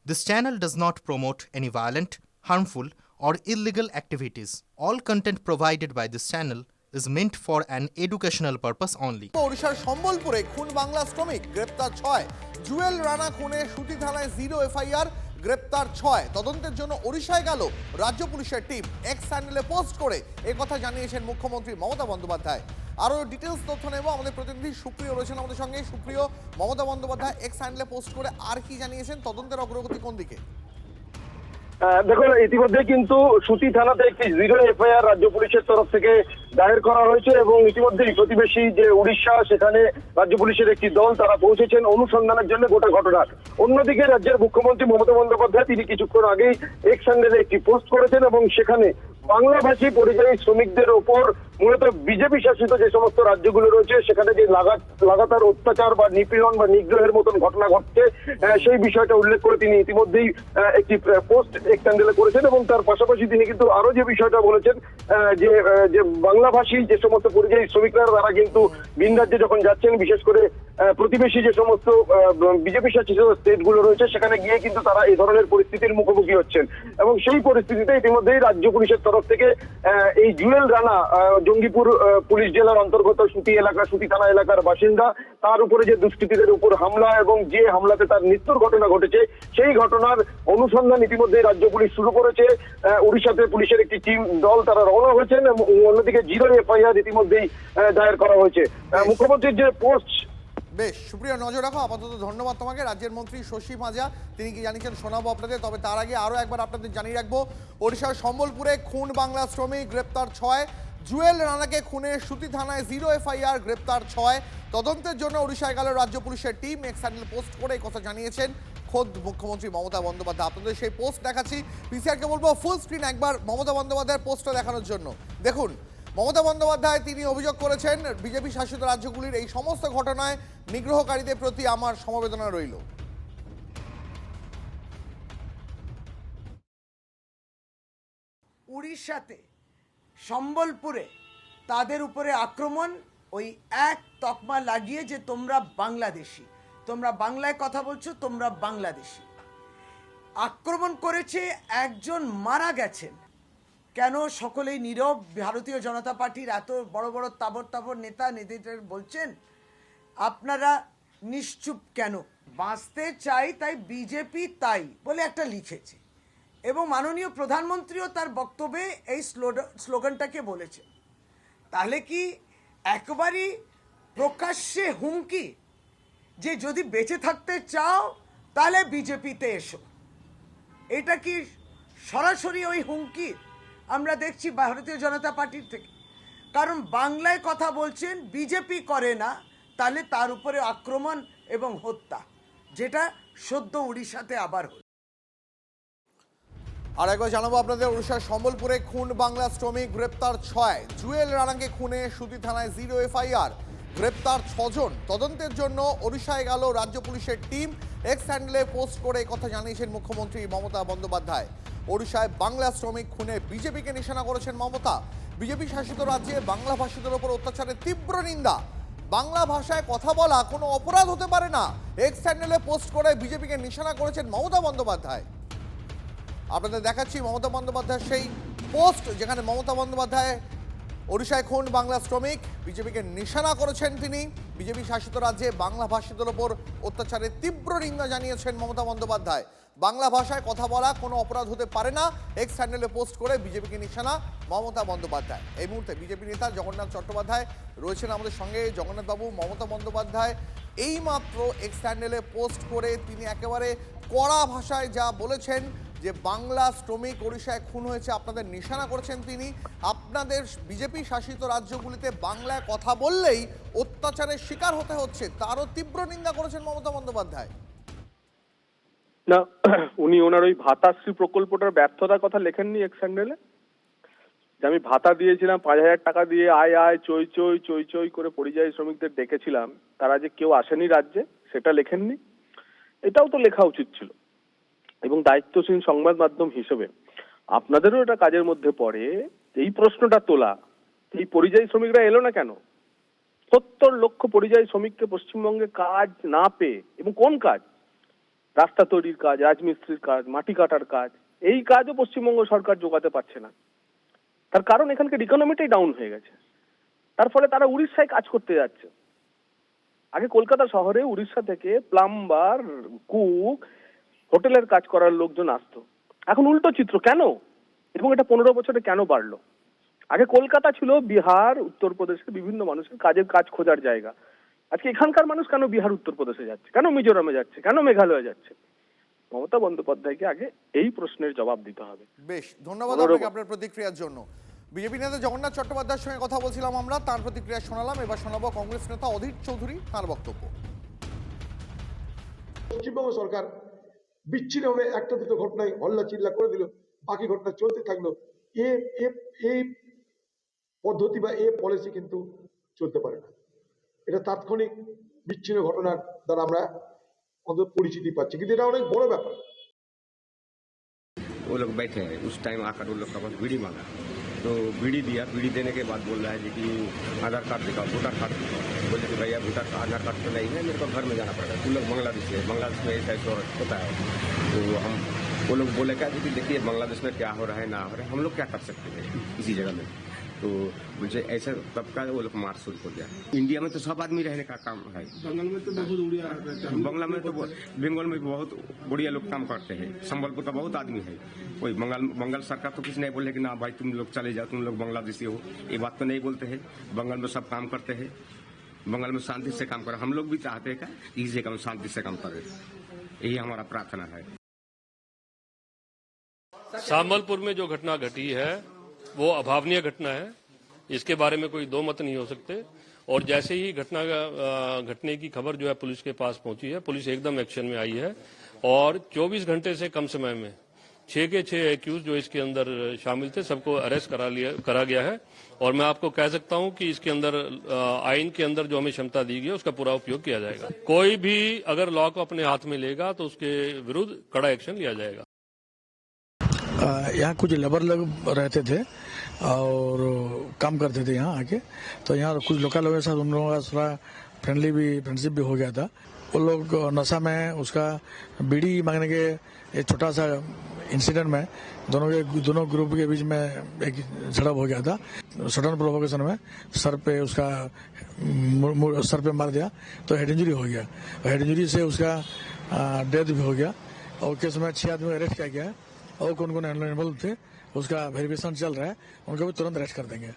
This channel does not promote any violent, harmful, or illegal activities. All content provided by this channel is meant for an educational purpose only. ওড়িশার সম্বলপুরে খুন বাংলা শ্রমিক গ্রেপ্তার 6। জুয়েল রানা খুনে সুতি থানায় 0 FIR, গ্রেপ্তার 6। তদন্তের জন্য ওড়িশায় গেল রাজ্য পুলিশের টিম। এক্স চ্যানেলে পোস্ট করে কথা জানিয়েছেন মুখ্যমন্ত্রী মমতা বন্দ্যোপাধ্যায়। আরও ডিটেলস তথ্য নেব, আমাদের প্রতিনিধি সুপ্রিয় রয়েছেন আমাদের সঙ্গে। সুপ্রিয়, মমতা বন্দ্যোপাধ্যায় এক্স চ্যানেলে পোস্ট করে আর কি জানিয়েছেন, তদন্তের অগ্রগতি কোন দিকে? দেখুন, ইতিমধ্যে কিন্তু সুতি থানাতে একটি 0 এফআইআর রাজ্য পুলিশের তরফ থেকে দায়ের করা হয়েছে এবং ইতিমধ্যেই প্রতিবেশী যে উড়িষ্যা, সেখানে রাজ্য পুলিশের একটি দল তারা পৌঁছেছেন অনুসন্ধানের জন্য গোটা ঘটনার। অন্যদিকে রাজ্যের মুখ্যমন্ত্রী মমতা বন্দ্যোপাধ্যায় তিনি কিছুক্ষণ আগেই এক্স হ্যান্ডেলে একটি পোস্ট করেছেন এবং সেখানে বাংলাভাষী পরিযায়ী শ্রমিকদের ওপর মূলত বিজেপি শাসিত যে সমস্ত রাজ্যগুলো রয়েছে সেখানে যে লাগাতার অত্যাচার বা নিপীড়ন বা নিগ্রহের মতন ঘটনা ঘটছে সেই বিষয়টা উল্লেখ করে তিনি ইতিমধ্যেই একটি পোস্ট এক্স হ্যান্ডেলে করেছেন এবং তার পাশাপাশি তিনি কিন্তু আরো যে বিষয়টা বলেছেন যে বাংলাভাষী যে সমস্ত পরিযায়ী শ্রমিকরা তারা কিন্তু ভিন রাজ্যে যখন যাচ্ছেন, বিশেষ করে প্রতিবেশী যে সমস্ত বিজেপি শাসিত স্টেটগুলো রয়েছে সেখানে গিয়ে কিন্তু তারা এই ধরনের পরিস্থিতির মুখোমুখি হচ্ছেন এবং সেই পরিস্থিতিতে ইতিমধ্যেই রাজ্য পুলিশের তরফ থেকে এই জুয়েল রানা জঙ্গিপুর পুলিশ জেলার অন্তর্গত সুতি থানা এলাকার বাসিন্দা, তার উপরে যে দুষ্কৃতীদের উপর হামলা এবং যে হামলাতে তার মৃত্যুর ঘটনা ঘটেছে সেই ঘটনার অনুসন্ধান ইতিমধ্যেই রাজ্য পুলিশ শুরু করেছে। উড়িষ্যাতে পুলিশের একটি টিম দল তারা রওনা হয়েছেন এবং অন্যদিকে 0 এফআইআর ইতিমধ্যেই দায়ের করা হয়েছে। মুখ্যমন্ত্রীর যে পোস্ট। বেশ, সুপ্রিয়, নজর রাখো। আপাতত ধন্যবাদ তোমাকে। রাজ্যের মন্ত্রী শশী মাজা তিনি কি জানিয়েছেন শোনাবো আপনাদের, তবে তার আগে আরও একবার আপনাদের জানিয়ে রাখবো ওড়িশার সম্বলপুরে খুন বাংলা শ্রমিক, গ্রেপ্তার 6। জুয়েল রানাকে খুনে সুতি থানায় 0 এফআইআর, গ্রেপ্তার 6। তদন্তের জন্য ওড়িশায় গেল রাজ্য পুলিশের টিম। এক্স হ্যান্ডেল পোস্ট করে কথা জানিয়েছেন খোদ মুখ্যমন্ত্রী মমতা বন্দ্যোপাধ্যায়। আপনাদের সেই পোস্ট দেখাচ্ছি। পিসিআরকে বলবো ফুল স্ক্রিন একবার মমতা বন্দ্যোপাধ্যায়ের পোস্টটা দেখানোর জন্য। দেখুন, মমতা বন্দ্যোপাধ্যায় তিনি অভিযোগ করেছেন বিজেপি শাসিত রাজ্যগুলির এই সমস্ত ঘটনায় নিগ্রহকারীদের প্রতি আমার সমবেদনা রইল। উড়িষ্যাতে সম্বলপুরে তাদের উপরে আক্রমণ, ওই এক তকমা লাগিয়ে যে তোমরা বাংলাদেশি, তোমরা বাংলায় কথা বলছো, তোমরা বাংলাদেশি। আক্রমণ করেছে, একজন মারা গেছেন। কেন সকলেই নীরব? ভারতীয় জনতা পার্টির এত বড় বড় তাবর নেতা নেত্রীরা বলছেন, আপনারা নিশ্চুপ কেন? বাঁচতে চাই তাই বিজেপি তাই বলে একটা লিখেছে এবং মাননীয় প্রধানমন্ত্রীও তার বক্তব্যে এই স্লোগানটাকে বলেছে। তাহলে কি একবারই প্রকাশ্যে হুমকি যে যদি বেঁচে থাকতে চাও তাহলে বিজেপিতে এসো? এটা কি সরাসরি ওই হুমকি আমরা দেখছি ভারতীয় জনতা পার্টির থেকে? কারণ বাংলায় কথা বলছেন, বিজেপি করে না, তাহলে তার উপরে আক্রমণ এবং হত্যা, যেটা সদ্য উড়িষ্যাতে আবার হল। আর একবার জানাবো আপনাদের, ওড়িশার সম্বলপুরে খুন বাংলা শ্রমিক, গ্রেপ্তার 6। জুয়েল রানাকে খুনে সুতি থানায় 0 এফআইআর, গ্রেপ্তার 6 জন। তদন্তের জন্য ওড়িশায় গেল রাজ্য পুলিশের টিম। এক্স হ্যান্ডেলে পোস্ট করে কথা জানিয়েছেন মুখ্যমন্ত্রী মমতা বন্দ্যোপাধ্যায়। ওড়িশায় বাংলা শ্রমিক খুনে বিজেপিকে নিশানা করেছেন মমতা। বিজেপি শাসিত রাজ্যে বাংলা ভাষীদের ওপর অত্যাচারের তীব্র নিন্দা। বাংলা ভাষায় কথা বলা কোনো অপরাধ হতে পারে না, এক্স হ্যান্ডেলে পোস্ট করে বিজেপিকে নিশানা করেছেন মমতা বন্দ্যোপাধ্যায়। আপনাদের দেখাচ্ছি মমতা বন্দ্যোপাধ্যায়ের সেই পোস্ট, যেখানে মমতা বন্দ্যোপাধ্যায় ওড়িশায় খুন বাংলা শ্রমিক, বিজেপিকে নিশানা করেছেন তিনি। বিজেপি শাসিত রাজ্যে বাংলা ভাষীদের ওপর অত্যাচারের তীব্র নিন্দা জানিয়েছেন মমতা বন্দ্যোপাধ্যায়। বাংলা ভাষায় কথা বলা কোনো অপরাধ হতে পারে না, এক্স হ্যান্ডেলে পোস্ট করে বিজেপিকে নিশানা মমতা বন্দ্যোপাধ্যায়। এই মুহূর্তে বিজেপি নেতা জগন্নাথ চট্টোপাধ্যায় রয়েছেন আমাদের সঙ্গে। জগন্নাথবাবু, মমতা বন্দ্যোপাধ্যায় এইমাত্র এক্স হ্যান্ডেলে পোস্ট করে তিনি একেবারে কড়া ভাষায় যা বলেছেন যে বাংলা শ্রমিক ওড়িশায় খুন হয়েছে, আপনাদের নিশানা করেছেন তিনি। আপনাদের বিজেপি শাসিত রাজ্যগুলিতে বাংলায় কথা বললেই অত্যাচারের শিকার হতে হচ্ছে, তারও তীব্র নিন্দা করেছেন মমতা বন্দ্যোপাধ্যায়। না, উনি ওনার ওই ভাতাশ্রী প্রকল্পটার ব্যর্থতার কথা লেখেননি এক্স হ্যান্ডেলে, যে আমি ভাতা দিয়েছিলাম 5,000 টাকা দিয়ে, আয় চই করে পরিযায়ী শ্রমিকদের ডেকেছিলাম, তারা যে কেউ আসেনি রাজ্যে, সেটা লেখেননি। এটাও তো লেখা উচিত ছিল এবং দায়িত্বশীল সংবাদ মাধ্যম হিসেবে আপনাদেরও এটা কাজের মধ্যে পড়ে এই প্রশ্নটা তোলা, এই পরিযায়ী শ্রমিকরা এলো না কেন? 70 লক্ষ পরিযায়ী শ্রমিককে পশ্চিমবঙ্গে কাজ না পেয়ে, এবং কোন কাজ? রাস্তা তৈরির কাজ, রাজমিস্ত্রির কাজ, মাটি কাটার কাজ, এই কাজও পশ্চিমবঙ্গ সরকার যোগাতে পারছে না। তার কারণ এখানকার ইকোনমিটাই ডাউন হয়ে গেছে। তার ফলে তারা উড়িষ্যায় কাজ করতে যাচ্ছে। আগে কলকাতা শহরে উড়িষ্যা থেকে প্লাম্বার, কুক, হোটেলের কাজ করার লোকজন আসতো। এখন উল্টো চিত্র। কেন? এবং এটা 15 বছরে কেন বাড়লো? আগে কলকাতা ছিল বিহার, উত্তরপ্রদেশের বিভিন্ন মানুষের কাজ খোঁজার জায়গা। আজকে এখানকার মানুষ কেন বিহার, উত্তরপ্রদেশে যাচ্ছে, কেন মিজোরামে যাচ্ছে, কেন মেঘালয়ে যাচ্ছে? মমতা বন্দ্যোপাধ্যায়কে আগে এই প্রশ্নের জবাব দিতে হবে। বেশ, ধন্যবাদ আপনাকে আপনার প্রতিক্রিয়ার জন্য। বিজেপি নেতা জগন্নাথ চট্টোপাধ্যায়ের সঙ্গে কথা বলছিলাম আমরা, তার প্রতিক্রিয়া শোনালাম। এবার শোনাবো কংগ্রেস নেতা অধীর চৌধুরী, তার বক্তব্য। পশ্চিমবঙ্গ সরকার বিচ্ছিন্নভাবে একটা দুটো ঘটনায় হল্লা চিল্লা করে দিল, বাকি ঘটনা চলতে থাকলো। এই পদ্ধতি বা এই পলিসি কিন্তু চলতে পারে না। এটা তাৎক্ষণিক বিচ্ছিন্ন ঘটনার দ্বারা আমরা অন্তত পরিচিতি পাচ্ছি, কিন্তু এটা অনেক বড় ব্যাপার। वो लोग बैठे हैं, उस टाइम आकर उन लोग का पास बीड़ी मांगा, तो बीड़ी दिया। बीड़ी देने के बाद बोल रहा है जी कि आधार कार्ड दिखाओ, वोटर कार्ड दिखाओ। बोले कि भैया आधार कार्ड तो नहीं है, मेरे को घर में जाना पड़ेगा। तुम लोग बांग्लादेश है, बांग्लादेश में ऐसा ऐसा होता है। तो वो लोग बोले क्या कि देखिए बांग्लादेश में क्या हो रहा है ना हो रहा है, हम लोग क्या कर सकते हैं इसी जगह में। तो मुझे ऐसा तब का वो लोग मार शुरू हो गया। इंडिया में तो सब आदमी रहने का काम है, बंगाल में तो बहुत उड़िया, बंगला में तो बंगाल में बहुत बढ़िया लोग काम करते हैं। संबलपुर का बहुत आदमी है। कोई बंगाल सरकार तो कुछ नहीं बोले कि ना भाई तुम लोग चले जाओ, तुम लोग बांग्लादेशी हो, ये बात तो नहीं बोलते हैं। बंगाल में सब काम करते हैं, बंगाल में शांति से काम करे। हम लोग भी चाहते हैं कि इस जगह में शांति से काम करे, यही हमारा प्रार्थना है। संबलपुर में जो घटना घटी है वो अभावनीय घटना है, इसके बारे में कोई दो मत नहीं हो सकते। और जैसे ही घटने की खबर जो है पुलिस के पास पहुंची है, पुलिस एकदम एक्शन में आई है और 24 घंटे से कम समय में 6 के 6 एक्यूज जो इसके अंदर शामिल थे सबको अरेस्ट करा गया है। और मैं आपको कह सकता हूं कि इसके अंदर आइन के अंदर जो हमें क्षमता दी गई है उसका पूरा उपयोग किया जाएगा। कोई भी अगर लॉ को अपने हाथ में लेगा तो उसके विरुद्ध कड़ा एक्शन लिया जाएगा। यहाँ कुछ लेबर लोग रहते थे और काम करते थे यहाँ आके, तो यहाँ कुछ लोकल लोगों के साथ उन लोगों का थोड़ा फ्रेंडशिप भी हो गया था। वो लोग नशा में उसका बीड़ी मांगने के एक छोटा सा इंसिडेंट में दोनों ग्रुप के बीच में एक झड़प हो गया था। सडन प्रोवोकेशन में सर पे मार दिया तो हेड इंजरी हो गया। हेड इंजरी से उसका डेथ भी हो गया और केस में 6 आदमी अरेस्ट किया गया है और कौन कौन इन्वॉल्व थे उसका वेरिफिकेशन चल रहा है, उनको भी तुरंत अरेस्ट कर देंगे।